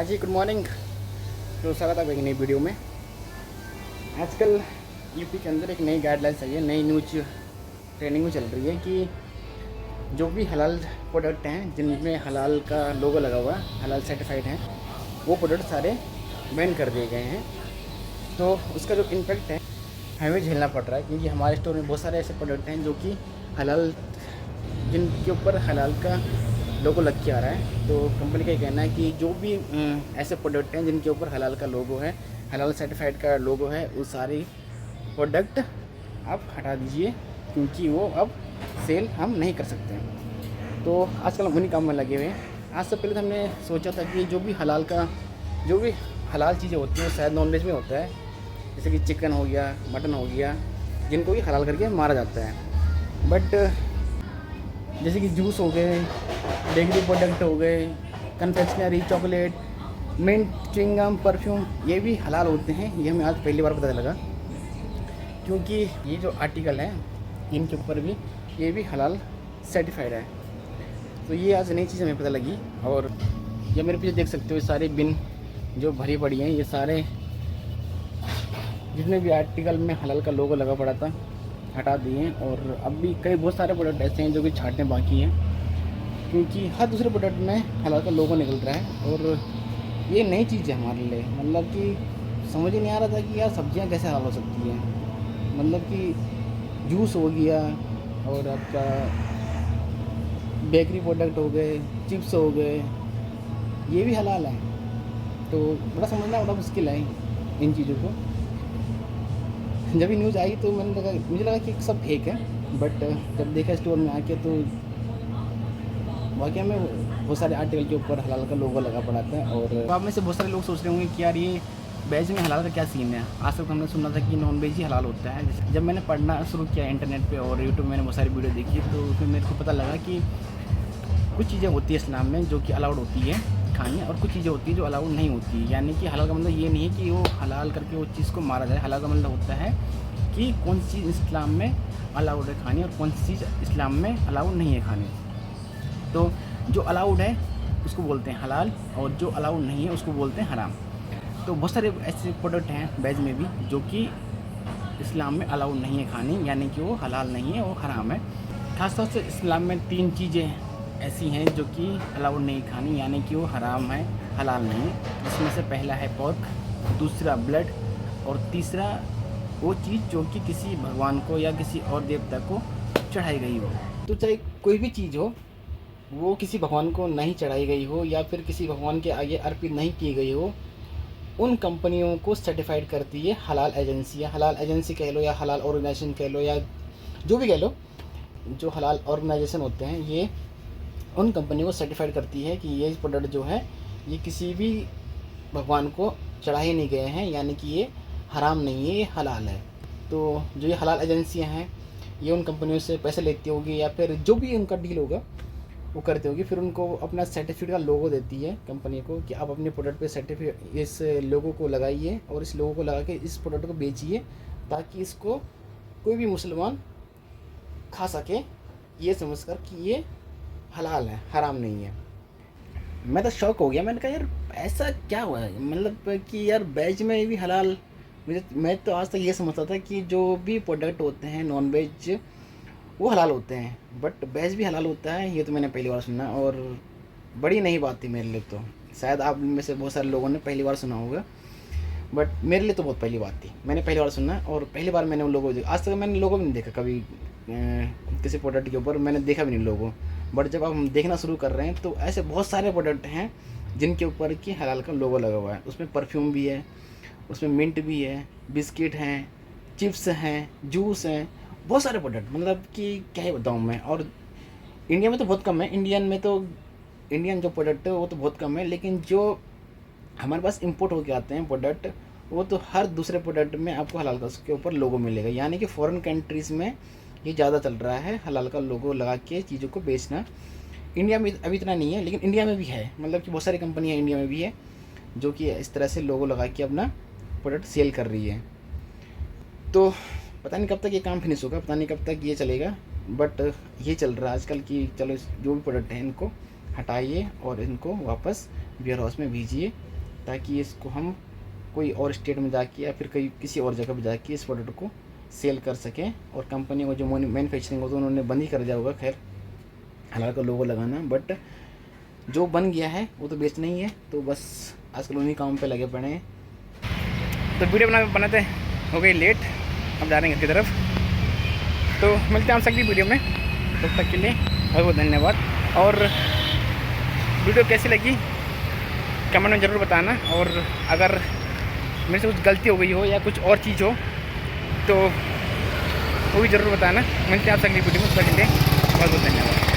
हाँ जी, good morning. तो स्वागत है एक नई वीडियो में। आजकल यूपी के अंदर एक नई गाइडलाइंस आई है, नई न्यूज ट्रेनिंग में चल रही है कि जो भी हलाल प्रोडक्ट हैं जिनमें हलाल का लोगो लगा हुआ है, हलाल सर्टिफाइड हैं, वो प्रोडक्ट सारे बैन कर दिए गए हैं। तो उसका जो इम्पेक्ट है हमें झेलना पड़ रहा है, क्योंकि हमारे स्टोर में बहुत सारे ऐसे प्रोडक्ट हैं जो कि हलाल, जिनके ऊपर हलाल का लोगो लग के आ रहा है। तो कंपनी का ये कहना है कि जो भी ऐसे प्रोडक्ट हैं जिनके ऊपर हलाल का लोगो है, हलाल सर्टिफाइड का लोगो है, वो सारी प्रोडक्ट आप हटा दीजिए, क्योंकि वो अब सेल हम नहीं कर सकते हैं। तो आजकल हम उन्हीं काम में लगे हुए हैं। आज से पहले तो हमने सोचा था कि जो भी हलाल चीज़ें होती हैं शायद नॉनवेज में होता है, जैसे कि चिकन हो गया, मटन हो गया, जिनको भी हलाल करके मारा जाता है। बट जैसे कि जूस हो गए, बेकरी प्रोडक्ट हो गए, confectionery, chocolate, mint, chewing gum, perfume, ये भी हलाल होते हैं। ये हमें आज पहली बार पता लगा, क्योंकि ये जो आर्टिकल है इनके ऊपर भी ये भी हलाल सर्टिफाइड है। तो ये आज नई चीज़ हमें पता लगी। और ये मेरे पीछे देख सकते हो, सारे बिन जो भरी पड़ी हैं, ये सारे जितने भी आर्टिकल में हलाल का लोगो लगा पड़ा था हटा दिए। और अब भी बहुत सारे प्रोडक्ट ऐसे हैं जो कि छांटने बाकी हैं, क्योंकि हर दूसरे प्रोडक्ट में हलाल का लोगो निकल रहा है। और ये नई चीज़ है हमारे लिए, मतलब कि समझ ही नहीं आ रहा था कि यार सब्जियां कैसे हलाल हो सकती हैं। मतलब कि जूस हो गया, और आपका बेकरी प्रोडक्ट हो गए, चिप्स हो गए, ये भी हलाल है। तो बड़ा समझना बड़ा मुश्किल है इन चीज़ों को। जब ये न्यूज़ आई तो मुझे लगा कि सब फेक है, बट जब देखा स्टोर में आके तो वाकई में बहुत सारे आर्टिकल के ऊपर हलाल का लोगो लगा पड़ा था। और आप में से बहुत सारे लोग सोच रहे होंगे कि यार ये वेज में हलाल का क्या सीन है। आज तक हमने सुना था कि नॉन वेज ही हलाल होता है। जैसे जब मैंने पढ़ना शुरू किया इंटरनेट पे और यूट्यूब में मैंने बहुत सारी वीडियो देखी, तो उसमें मेरे को पता लगा कि कुछ चीज़ें होती है इस्लाम में जो कि अलाउड होती है खानी, और कुछ चीज़ें होती है जो अलाउड नहीं होती है। यानी कि हलाल का मतलब ये नहीं है कि वो हलाल करके वो चीज़ को मारा जाए। हलाल का मतलब होता है कि कौन सी चीज़ इस्लाम में अलाउड है खानी और कौन सी चीज़ इस्लाम में अलाउड नहीं है खानी। तो जो अलाउड है उसको बोलते हैं हलाल, और जो अलाउड नहीं है उसको बोलते हैं हराम। तो बहुत सारे ऐसे प्रोडक्ट हैं वेज में भी जो कि इस्लाम में अलाउड नहीं है खानी, यानी कि वो हलाल नहीं है, वो हराम है। खासतौर से इस्लाम में 3 चीज़ें ऐसी हैं जो कि अलाउड नहीं खानी, यानी कि वो हराम है, हलाल नहीं है। जिसमें से पहला है पोर्क, दूसरा ब्लड, और तीसरा वो चीज़ जो कि किसी भगवान को या किसी और देवता को चढ़ाई गई हो। तो चाहे कोई भी चीज़ हो, वो किसी भगवान को नहीं चढ़ाई गई हो या फिर किसी भगवान के आगे अर्पित नहीं की गई हो, उन कंपनियों को सर्टिफाइड करती है हलाल एजेंसियाँ। हलाल एजेंसी कह लो या हलाल ऑर्गेनाइजेशन कह लो या जो भी कह लो, जो हलाल ऑर्गेनाइजेशन होते हैं ये उन कंपनियों को सर्टिफाइड करती है कि ये प्रोडक्ट जो है ये किसी भी भगवान को चढ़ाए नहीं गए हैं, यानी कि ये हराम नहीं है, ये हलाल है। तो जो ये हलाल एजेंसियां हैं ये उन कंपनियों से पैसे लेती होगी या फिर जो भी उनका डील होगा वो करते होगी, फिर उनको अपना सर्टिफिकेट का लोगो देती है कंपनी को कि आप अपने प्रोडक्ट पे सर्टिफिकेट इस लोगो को लगाइए और इस लोगो को लगा के इस प्रोडक्ट को बेचिए, ताकि इसको कोई भी मुसलमान खा सके ये समझकर कि ये हलाल है, हराम नहीं है। मैं तो शॉक हो गया, मैंने कहा यार ऐसा क्या हुआ है, मतलब कि यार वेज में भी हलाल। मैं तो आज तक ये समझता था कि जो भी प्रोडक्ट होते हैं नॉन वेज वो हलाल होते हैं, बट वेज भी हलाल होता है, ये तो मैंने पहली बार सुना। और बड़ी नई बात थी मेरे लिए। तो शायद आप में से बहुत सारे लोगों ने पहली बार सुना होगा, बट मेरे लिए तो बहुत पहली बात थी। मैंने पहली बार सुना और पहली बार मैंने उन लोगों को देखा। आज तक मैंने लोगों भी नहीं देखा कभी, किसी प्रोडक्ट के ऊपर मैंने देखा भी नहीं लोगों। बट जब अब हम देखना शुरू कर रहे हैं तो ऐसे बहुत सारे प्रोडक्ट हैं जिनके ऊपर कि हलाल का लोगो लगा हुआ है। उसमें परफ्यूम भी है, उसमें मिंट भी है, बिस्किट हैं, चिप्स हैं, जूस हैं, बहुत सारे प्रोडक्ट, मतलब कि क्या ही बताऊँ मैं। और इंडिया में तो बहुत कम है, इंडियन जो प्रोडक्ट है वो तो बहुत कम है, लेकिन जो हमारे पास इंपोर्ट होके आते हैं प्रोडक्ट, वो तो हर दूसरे प्रोडक्ट में आपको हलाल का उसके ऊपर लोगो मिलेगा। यानी कि फ़ॉरेन कंट्रीज़ में ये ज़्यादा चल रहा है हलाल का लोगो लगा के चीज़ों को बेचना। इंडिया में अभी इतना नहीं है, लेकिन इंडिया में भी है, मतलब कि बहुत सारी कंपनियाँ इंडिया में भी है जो कि इस तरह से लोगो लगा के अपना प्रोडक्ट सेल कर रही है। तो पता नहीं कब तक ये काम फिनिश होगा, पता नहीं कब तक ये चलेगा, बट ये चल रहा है आजकल कि चलो जो भी प्रोडक्ट हैं इनको हटाइए और इनको वापस वेयर हाउस में भेजिए, ताकि इसको हम कोई और स्टेट में जाके या फिर कहीं किसी और जगह पे जाके इस प्रोडक्ट को सेल कर सकें। और कंपनी को जो मैन्युफैक्चरिंग होता है उन्होंने बंद ही कर दिया होगा खैर हलाल का लोगो लगाना, बट जो बन गया है वो तो बेचना ही है। तो बस आजकल उन्हीं काम पे लगे पड़े हैं। तो वीडियो बनाते हो गई लेट, हम जा रहे हैं घर की तरफ। तो मिलते हैं आप अगली वीडियो में, तब तक के लिए बहुत बहुत धन्यवाद। और वीडियो कैसी लगी कमेंट में ज़रूर बताना, और अगर मेरे से कुछ गलती हो गई हो या कुछ और चीज़ हो तो वो भी ज़रूर बताना। मिलते हैं आपसे अगली वीडियो में, तब तक के लिए बहुत बहुत धन्यवाद।